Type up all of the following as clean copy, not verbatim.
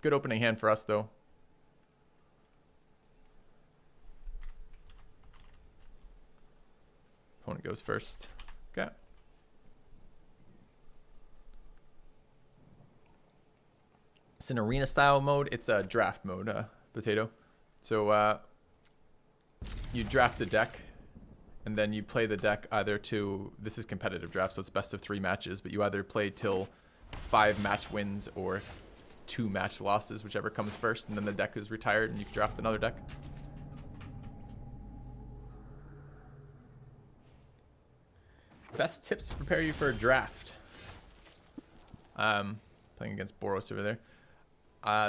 Good opening hand for us, though. Opponent goes first. Okay. It's an arena style mode. It's a draft mode, Potato. So you draft the deck, and then you play the deck either to, this is competitive draft, so it's best of 3 matches, but you either play till 5 match wins or 2 match losses, whichever comes first, and then the deck is retired and you can draft another deck. Best tips to prepare you for a draft. Playing against Boros over there.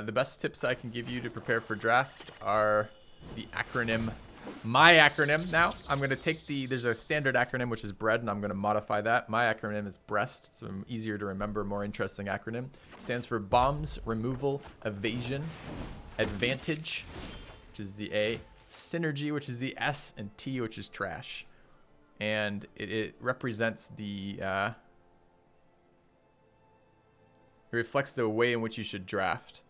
The best tips I can give you to prepare for draft are the acronym, my acronym. Now I'm going to take there's a standard acronym, which is bread, and I'm going to modify that. My acronym is breast. It's an easier to remember, more interesting acronym. It stands for bombs, removal, evasion, advantage, which is the A, synergy, which is the S, and T, which is trash. And it represents the, it reflects the way in which you should draft,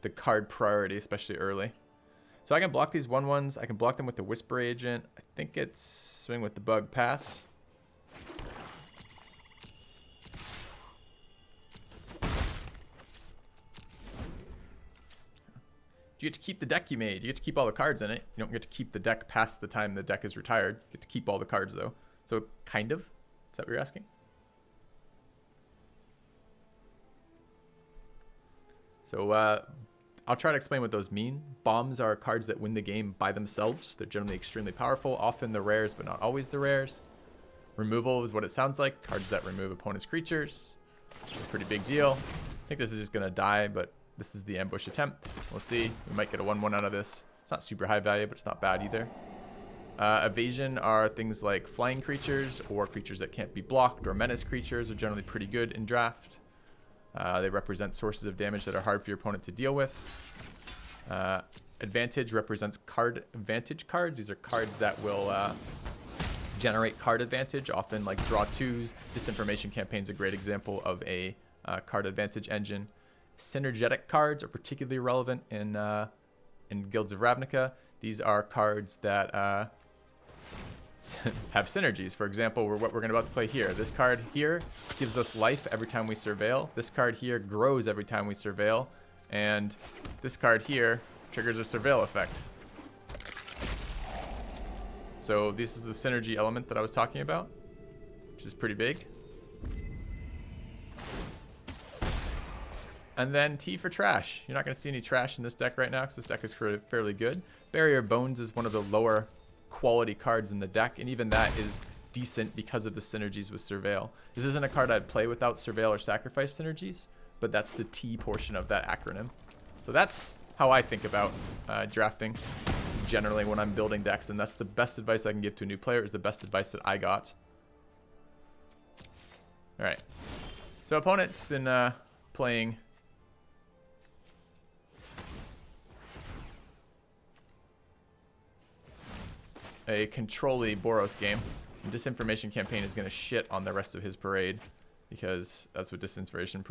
the card priority, especially early. So I can block these 1/1s. I can block them with the Whisper Agent. I think it's swing with the Bug Pass. You get to keep the deck you made. You get to keep all the cards in it. You don't get to keep the deck past the time the deck is retired. You get to keep all the cards, though. So, kind of. Is that what you're asking? So, I'll try to explain what those mean. Bombs are cards that win the game by themselves. They're generally extremely powerful. Often the rares, but not always the rares. Removal is what it sounds like. Cards that remove opponent's creatures. It's a pretty big deal. I think this is just going to die, but this is the ambush attempt. We'll see. We might get a 1/1 out of this. It's not super high value, but it's not bad either. Evasion are things like flying creatures or creatures that can't be blocked, or menace creatures are generally pretty good in draft. They represent sources of damage that are hard for your opponent to deal with. Advantage represents card advantage cards. These are cards that will generate card advantage, often like draw 2s. Disinformation Campaign is a great example of a card advantage engine. Synergetic cards are particularly relevant in Guilds of Ravnica. These are cards that have synergies. For example, what we're about to play here. This card here gives us life every time we surveil. This card here grows every time we surveil. And this card here triggers a surveil effect. So this is the synergy element that I was talking about, which is pretty big. And then T for trash. You're not going to see any trash in this deck right now because this deck is fairly good. Barrier Bones is one of the lower quality cards in the deck, and even that is decent because of the synergies with Surveil. This isn't a card I'd play without Surveil or Sacrifice synergies, but that's the T portion of that acronym. So that's how I think about drafting generally when I'm building decks, and that's the best advice I can give to a new player, is the best advice that I got. Alright. So opponent's been playing a control-y Boros game. And Disinformation Campaign is going to shit on the rest of his parade, because that's what Disinformation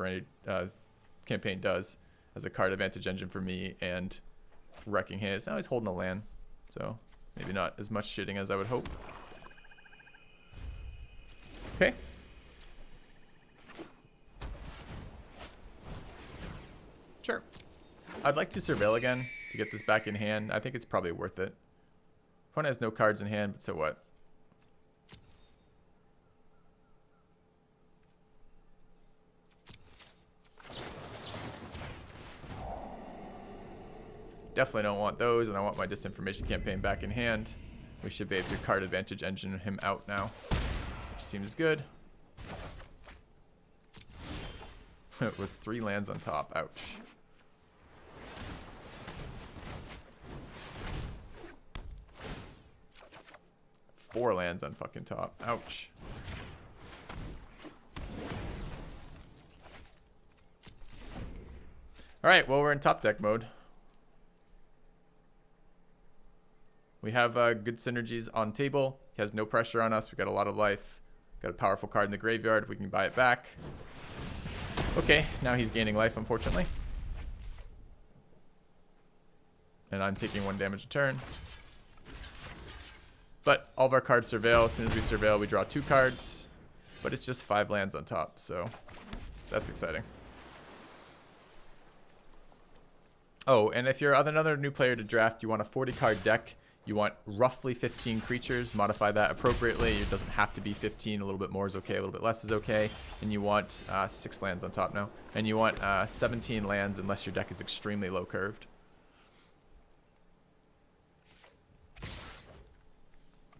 Campaign does as a card advantage engine for me, and wrecking his. Now he's holding a land, so maybe not as much shitting as I would hope. Okay. Sure. I'd like to Surveil again to get this back in hand. I think it's probably worth it. Opponent has no cards in hand, but so what? Definitely don't want those, and I want my Disinformation Campaign back in hand. We should be able to card advantage engine him out now, which seems good. It was 3 lands on top. Ouch. Four lands on fucking top. Ouch. Alright, well, we're in top deck mode. We have good synergies on table. He has no pressure on us. We've got a lot of life. Got a powerful card in the graveyard. We can buy it back. Okay, now he's gaining life, unfortunately. And I'm taking 1 damage a turn. But all of our cards surveil. As soon as we surveil, we draw 2 cards. But it's just 5 lands on top, so that's exciting. Oh, and if you're another new player to draft, you want a 40-card deck. You want roughly 15 creatures. Modify that appropriately. It doesn't have to be 15. A little bit more is okay. A little bit less is okay. And you want 6 lands on top now. And you want 17 lands unless your deck is extremely low curved.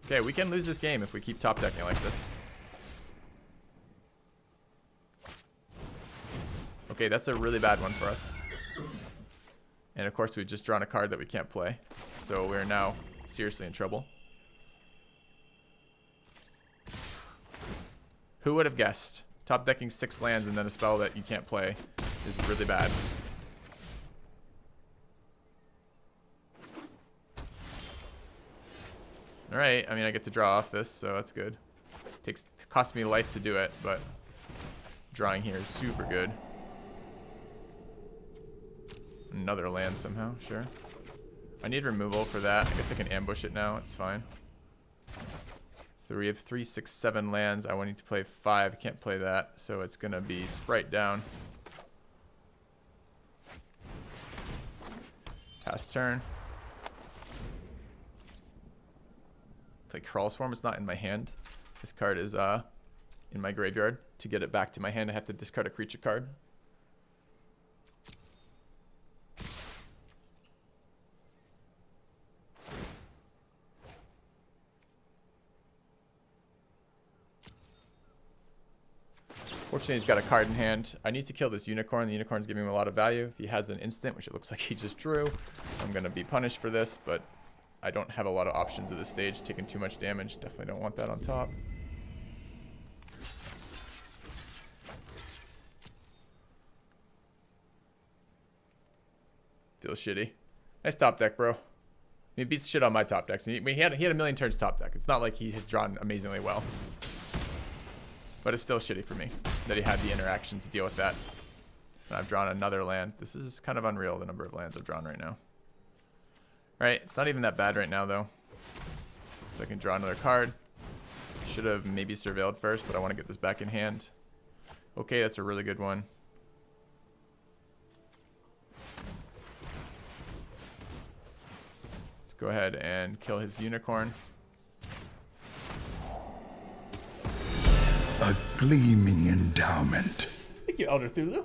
Okay, we can lose this game if we keep top decking like this. Okay, that's a really bad one for us. And of course we've just drawn a card that we can't play. So we're now seriously in trouble. Who would have guessed? Top decking 6 lands and then a spell that you can't play is really bad. Alright, I mean I get to draw off this, so that's good. Costs me life to do it, but drawing here is super good. Another land somehow, sure. I need removal for that. I guess I can ambush it now, it's fine. So we have 3, 6, 7 lands. I want to play 5, can't play that, so it's gonna be Sprite down. Pass turn. Play Crawl Swarm, it's not in my hand. This card is in my graveyard. To get it back to my hand, I have to discard a creature card. Fortunately, he's got a card in hand. I need to kill this unicorn. The unicorn's giving him a lot of value. If he has an instant, which it looks like he just drew, I'm going to be punished for this, but I don't have a lot of options at this stage. Taking too much damage. Definitely don't want that on top. Feels shitty. Nice top deck, bro. He beats shit on my top decks. He had a million turns top deck. It's not like he has drawn amazingly well. But it's still shitty for me that he had the interaction to deal with that. And I've drawn another land. This is kind of unreal, the number of lands I've drawn right now. Alright, it's not even that bad right now, though. So I can draw another card. Should have maybe surveilled first, but I want to get this back in hand. Okay, that's a really good one. Let's go ahead and kill his unicorn. A gleaming endowment. Thank you, Elder Thulu.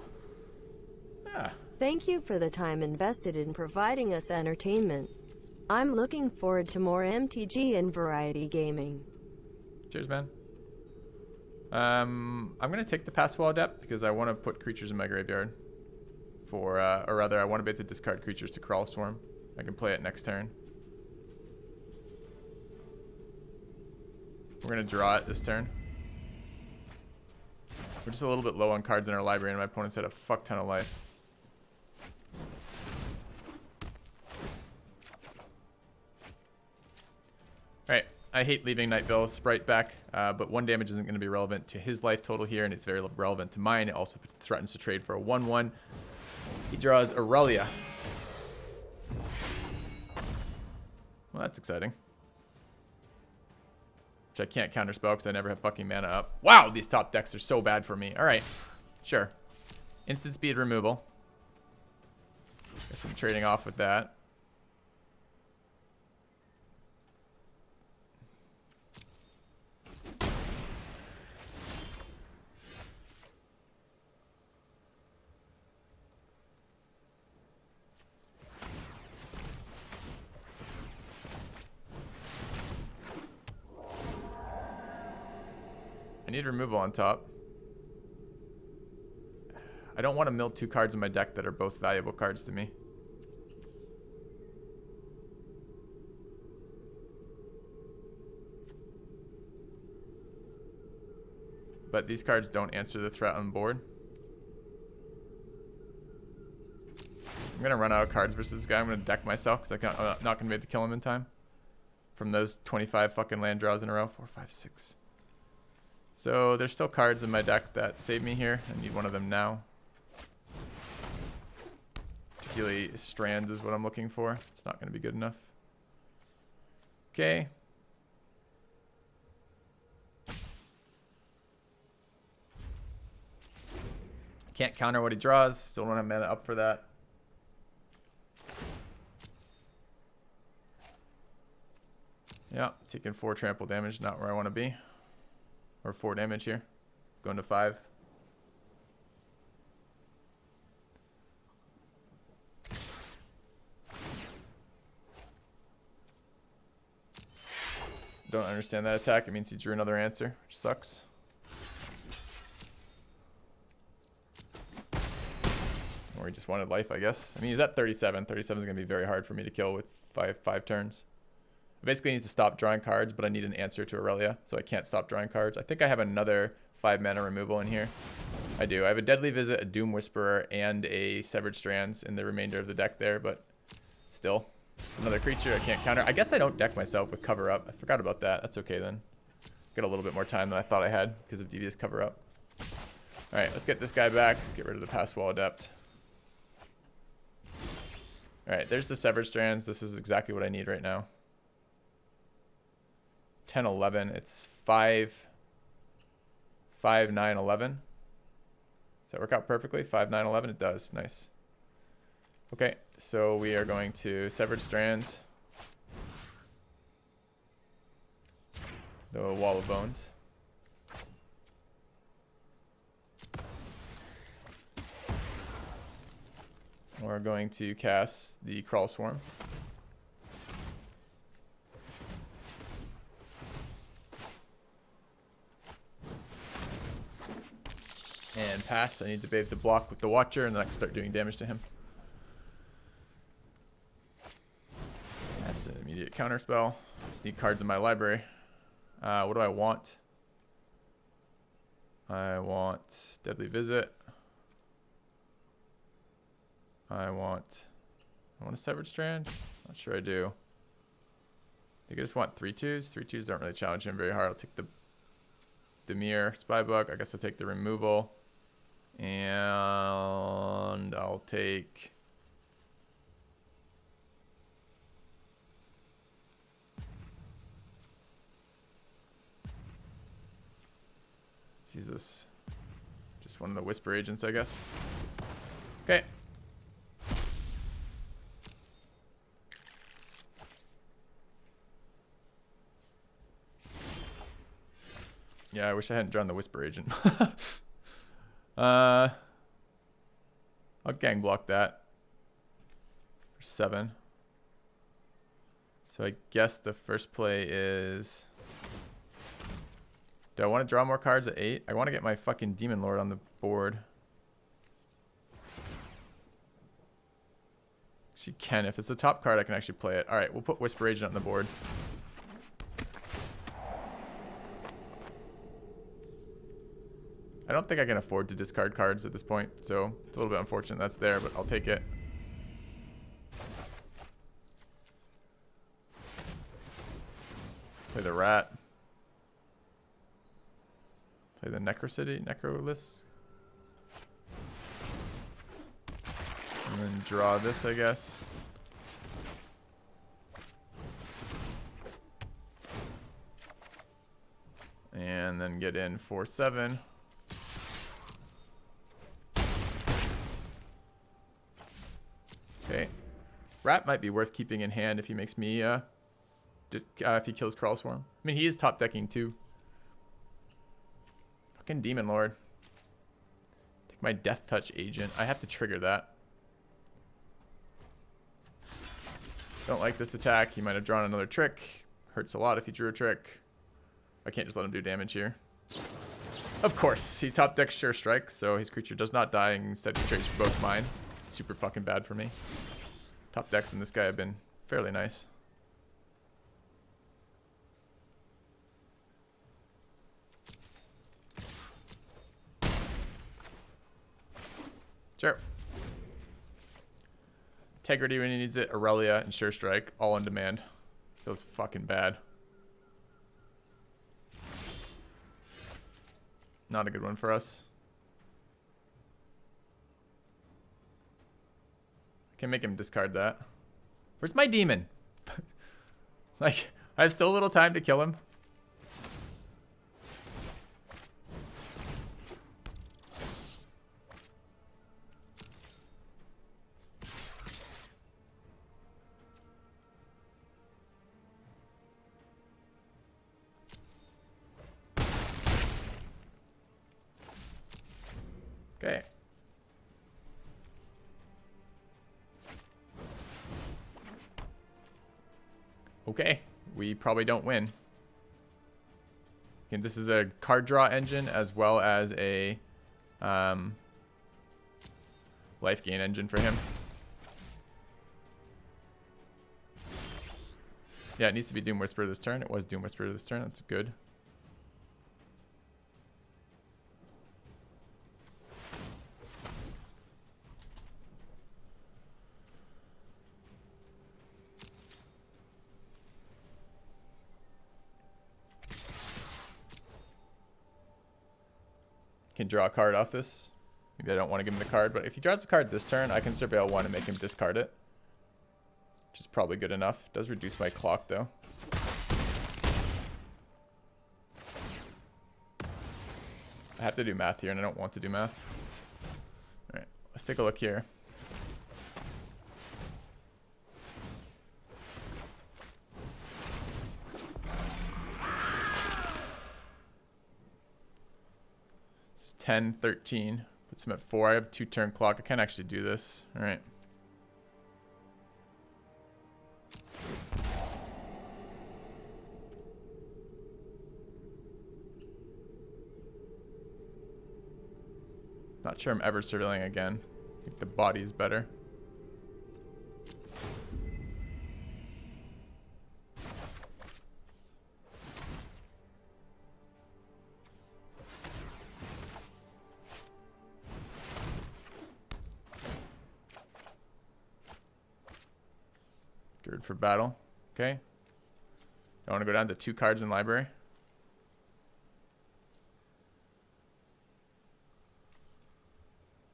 Thank you for the time invested in providing us entertainment. I'm looking forward to more MTG and variety gaming. Cheers, man. I'm going to take the Pass Wall Adept because I want to put creatures in my graveyard. Or rather, I want to be able to discard creatures to Crawl Swarm. I can play it next turn. We're going to draw it this turn. We're just a little bit low on cards in our library, and my opponent's had a fuck ton of life. Alright, I hate leaving Nightville Sprite back, but 1 damage isn't going to be relevant to his life total here, and it's very relevant to mine. It also threatens to trade for a 1/1. He draws Aurelia. Well, that's exciting. Which I can't counterspell because I never have fucking mana up. Wow, these top decks are so bad for me. Alright, sure. Instant speed removal. Guess I'm trading off with that. I need removal on top. I don't want to mill 2 cards in my deck that are both valuable cards to me. But these cards don't answer the threat on board. I'm going to run out of cards versus this guy. I'm going to deck myself because I'm not going to be able to kill him in time. From those 25 fucking land draws in a row. 4, 5, 6. So there's still cards in my deck that save me here. I need one of them now to Ideally, strands is what I'm looking for. It's not going to be good enough. Okay. Can't counter what he draws. Still don't have mana up for that. Yeah, taking 4 trample damage. Not where I want to be. Or 4 damage here. Going to 5. Don't understand that attack. It means he drew another answer, which sucks. Or he just wanted life, I guess. I mean, he's at 37. 37 is going to be very hard for me to kill with five turns. I basically need to stop drawing cards, but I need an answer to Aurelia, so I can't stop drawing cards. I think I have another 5 mana removal in here. I do. I have a Deadly Visit, a Doom Whisperer, and a Severed Strands in the remainder of the deck there, but still. Another creature I can't counter. I guess I don't deck myself with Cover Up. I forgot about that. That's okay then. Got a little bit more time than I thought I had because of Devious Cover Up. Alright, let's get this guy back. Get rid of the Pass Wall Adept. Alright, there's the Severed Strands. This is exactly what I need right now. 10, 11. It's 5, 9, 11. Does that work out perfectly? 5, 9, 11? It does. Nice. Okay, so we are going to Severed Strands. The Wall of Bones. We're going to cast the Crawl Swarm. And pass. I need to be able to block with the Watcher, and then I can start doing damage to him. That's an immediate counter spell. Just need cards in my library. What do I want? I want Deadly Visit. I want a Severed Strand. Not sure I do. I think I just want 3/2s. 3/2s don't really challenge him very hard. I'll take the Mirror Spybook. I guess I'll take the removal. And I'll take Jesus. Just one of the Whisper Agents, I guess. Okay. Yeah, I wish I hadn't drawn the Whisper Agent. I'll gang block that for 7. So I guess the first play is... Do I want to draw more cards at 8? I want to get my fucking Demon Lord on the board. She can. If it's a top card, I can actually play it. Alright, we'll put Whisper Agent on the board. I don't think I can afford to discard cards at this point, so it's a little bit unfortunate that's there, but I'll take it. Play the Rat. Play the Necrolisk. And then draw this, I guess. And then get in 4/7. Okay. Rat might be worth keeping in hand if he makes me, if he kills Crawl Swarm. I mean, he is top decking too. Fucking Demon Lord. Take my Death Touch Agent. I have to trigger that. Don't like this attack. He might have drawn another trick. Hurts a lot if he drew a trick. I can't just let him do damage here. Of course, he top decks Sure Strike, so his creature does not die, and instead he trades for both mine. Super fucking bad for me. Top decks in this guy have been fairly nice. Sure. Integrity when he needs it. Aurelia and Sure Strike, all on demand. Feels fucking bad. Not a good one for us. Can make him discard that. Where's my demon? Like, I have so little time to kill him. Okay. Okay, we probably don't win. And this is a card draw engine as well as a life gain engine for him. Yeah, it needs to be Doom Whisperer this turn. It was Doom Whisperer this turn. That's good. Can draw a card off this. Maybe I don't want to give him the card, but if he draws a card this turn, I can Surveil 1 and make him discard it. Which is probably good enough. Does reduce my clock though. I have to do math here and I don't want to do math. Alright, let's take a look here. It's 10, 13. Puts him at 4. I have 2 turn clock. I can't actually do this. Alright. Not sure I'm ever surveilling again. I think the body is better. Good for battle. Okay. I want to go down to 2 cards in library.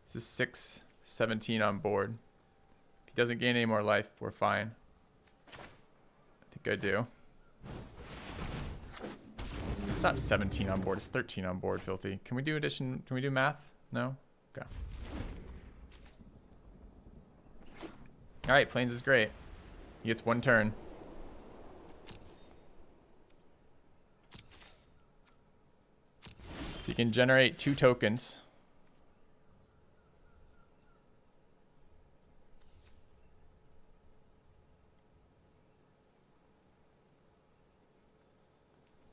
This is 6, 17 on board. If he doesn't gain any more life, we're fine. I think I do. It's not 17 on board, it's 13 on board, Filthy. Can we do addition? Can we do math? No? Okay. Alright, Plains is great. He gets 1 turn. So you can generate 2 tokens.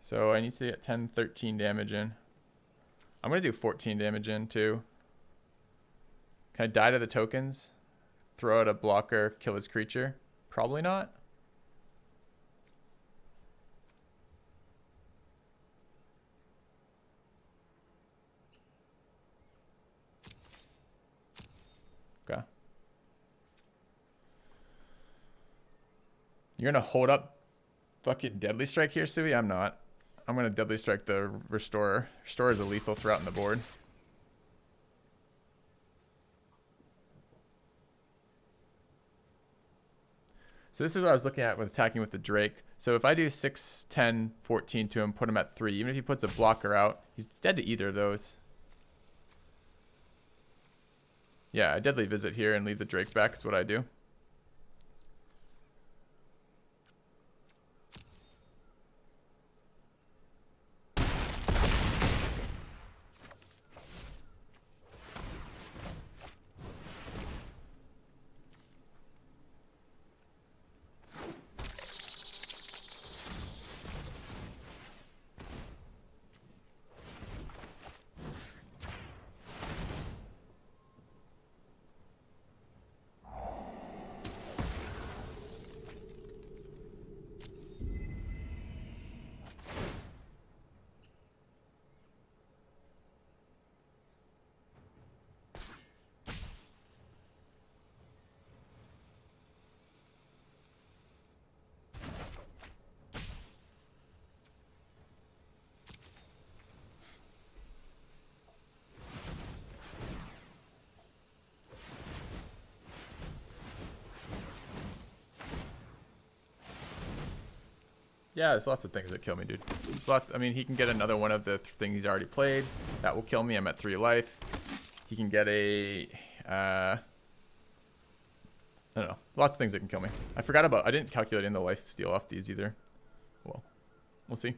So I need to get 10, 13 damage in. I'm going to do 14 damage in too. Can I die to the tokens? Throw out a blocker, kill his creature? Probably not. Okay. You're going to hold up fucking Deadly Strike here, Sui? I'm not. I'm going to Deadly Strike the Restorer. Restorer is a lethal throughout in the board. So this is what I was looking at with attacking with the Drake. So if I do 6, 10, 14 to him, put him at 3, even if he puts a blocker out, he's dead to either of those. Yeah, I Deadly Visit here and leave the Drake back is what I do. Yeah, there's lots of things that kill me, dude. I mean, he can get another one of the things he's already played. That will kill me. I'm at 3 life. He can get a... I don't know. Lots of things that can kill me. I forgot about... I didn't calculate in the life steal off these either. Well, we'll see.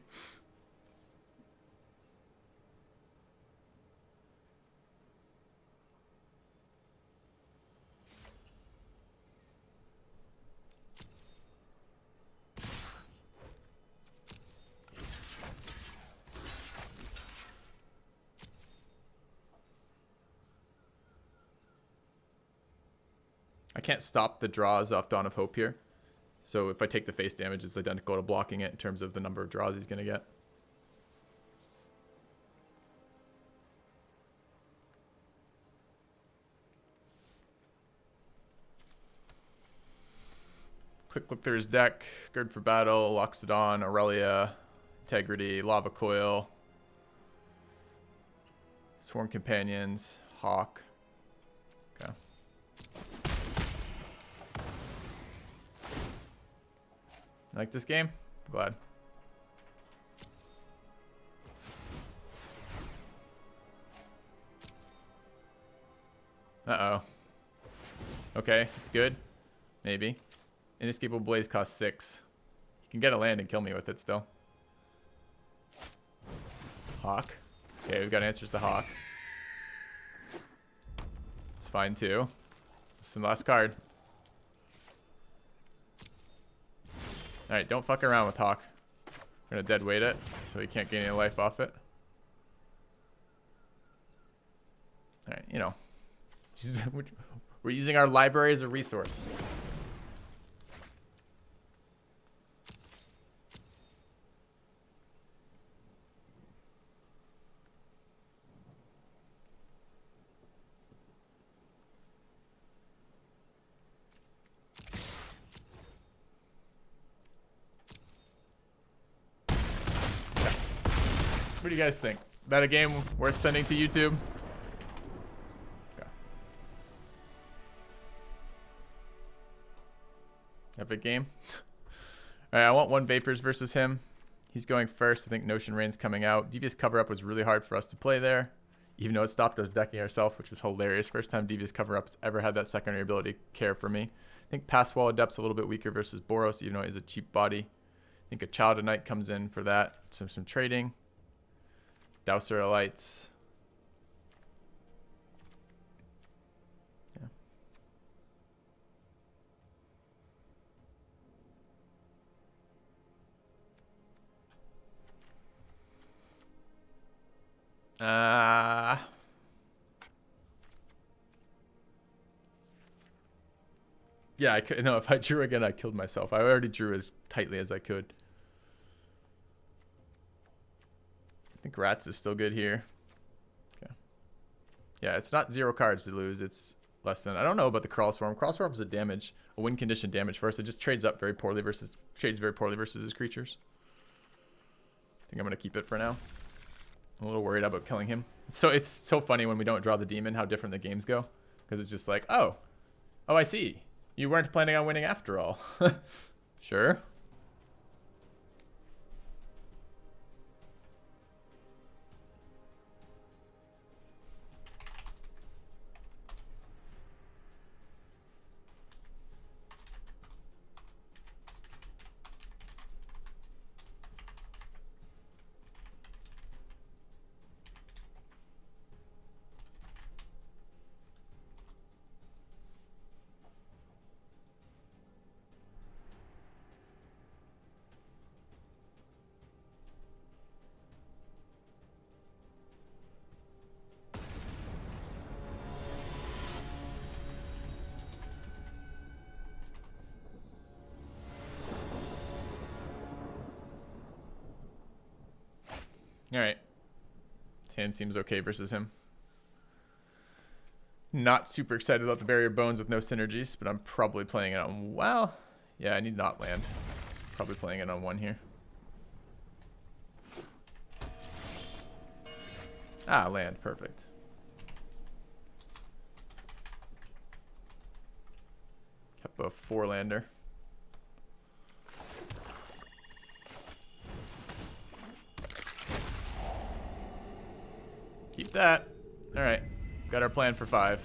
I can't stop the draws off Dawn of Hope here. So if I take the face damage, it's identical to blocking it in terms of the number of draws he's going to get. Quick look through his deck. Good for battle, Loxodon, Aurelia, Integrity, Lava Coil, Sworn Companions, Hawk. Okay. Like this game? Glad. Uh-oh. Okay, it's good. Maybe. Inescapable Blaze costs 6. You can get a land and kill me with it still. Hawk. Okay, we've got answers to Hawk. It's fine too. It's the last card. Alright, don't fuck around with Hawk. We're gonna dead weight it, so he can't gain any life off it. Alright, you know. We're using our library as a resource. What do you guys think? That a game worth sending to YouTube? Okay. Epic game. Alright, I want one Vapors versus him. He's going first. I think Notion Rain's coming out. Devious Cover Up was really hard for us to play there. Even though it stopped us decking ourselves, which was hilarious. First time Devious Cover Up's ever had that secondary ability care for me. I think Pass Wall Adept's a little bit weaker versus Boros, even though he's a cheap body. I think a Child of Night comes in for that. Some trading. Dowser of Lights. Yeah. Yeah, I could. No, if I drew again, I killed myself. I already drew as tightly as I could. I think Rats is still good here. Okay. Yeah, it's not 0 cards to lose. It's less than. I don't know about the Crawl Swarm. Crawl Swarm is a win condition damage first. It just trades very poorly versus his creatures. I think I'm gonna keep it for now. I'm a little worried about killing him. It's so funny when we don't draw the demon how different the games go, because it's just like, oh, I see. You weren't planning on winning after all. Sure. Alright. His hand seems okay versus him. Not super excited about the Barrier Bones with no synergies, but I'm probably playing it on... Well, yeah, I need not land. Probably playing it on 1 here. Ah, land. Perfect. Kept a 4-lander. that. All right, got our plan for 5.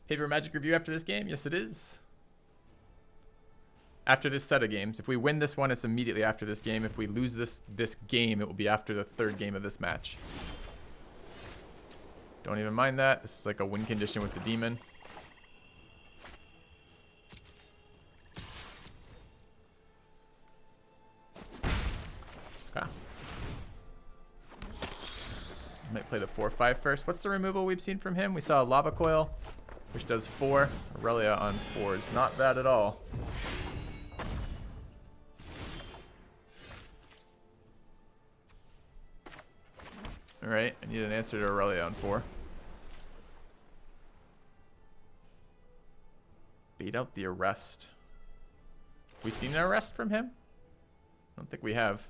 Paper Magic review after this game? Yes, it is. After this set of games. If we win this one, it's immediately after this game. If we lose this game, it will be after the 3rd game of this match. Don't even mind that. This is like a win condition with the demon. Okay. Might play the 4/5 first. What's the removal we've seen from him? We saw a Lava Coil, which does 4. Aurelia on 4 is not bad at all. Alright, I need an answer to Aurelia on 4. Bait out the arrest. Have we seen an arrest from him? I don't think we have.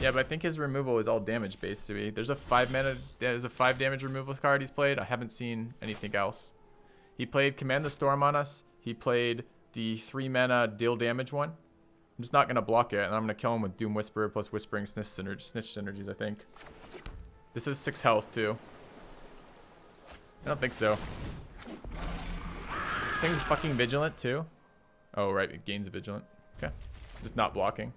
Yeah, but I think his removal is all damage based. So there's a 5 mana, there's a 5 damage removal card he's played. I haven't seen anything else. He played Command the Storm on us. He played the 3 mana deal damage one. I'm just not gonna block it, and I'm gonna kill him with Doom Whisperer plus Whispering Snitch synergies, I think. This is 6 health too. I don't think so. This thing's fucking vigilant too. Oh right, it gains vigilant. Okay, just not blocking.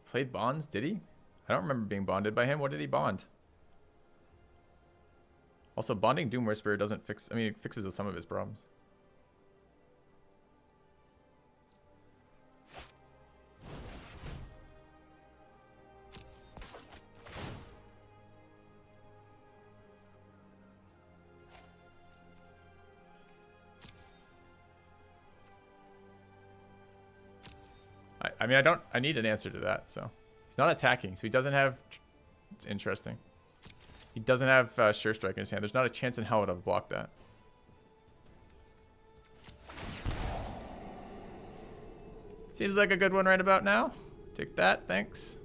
Played bonds, did he? I don't remember being bonded by him. What did he bond? Also, bonding Doom Whisperer doesn't fix... I mean, it fixes some of his problems. I mean, I need an answer to that, so. He's not attacking, so he doesn't have... It's interesting. He doesn't have Sure Strike in his hand. There's not a chance in hell to block that. Seems like a good one right about now. Take that, thanks.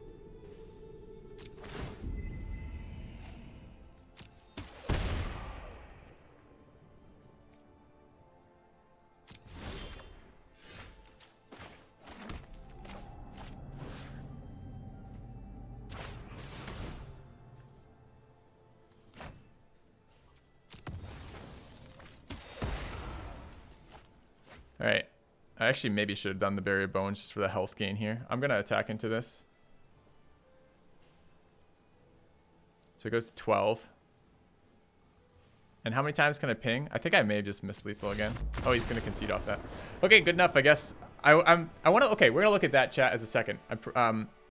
Alright. I actually maybe should have done the Barrier Bones just for the health gain here. I'm going to attack into this. So it goes to 12. And how many times can I ping? I think I may have just missed lethal again. Oh, he's going to concede off that. Okay, good enough, I guess. I want to... Okay, we're going to look at that chat as a second.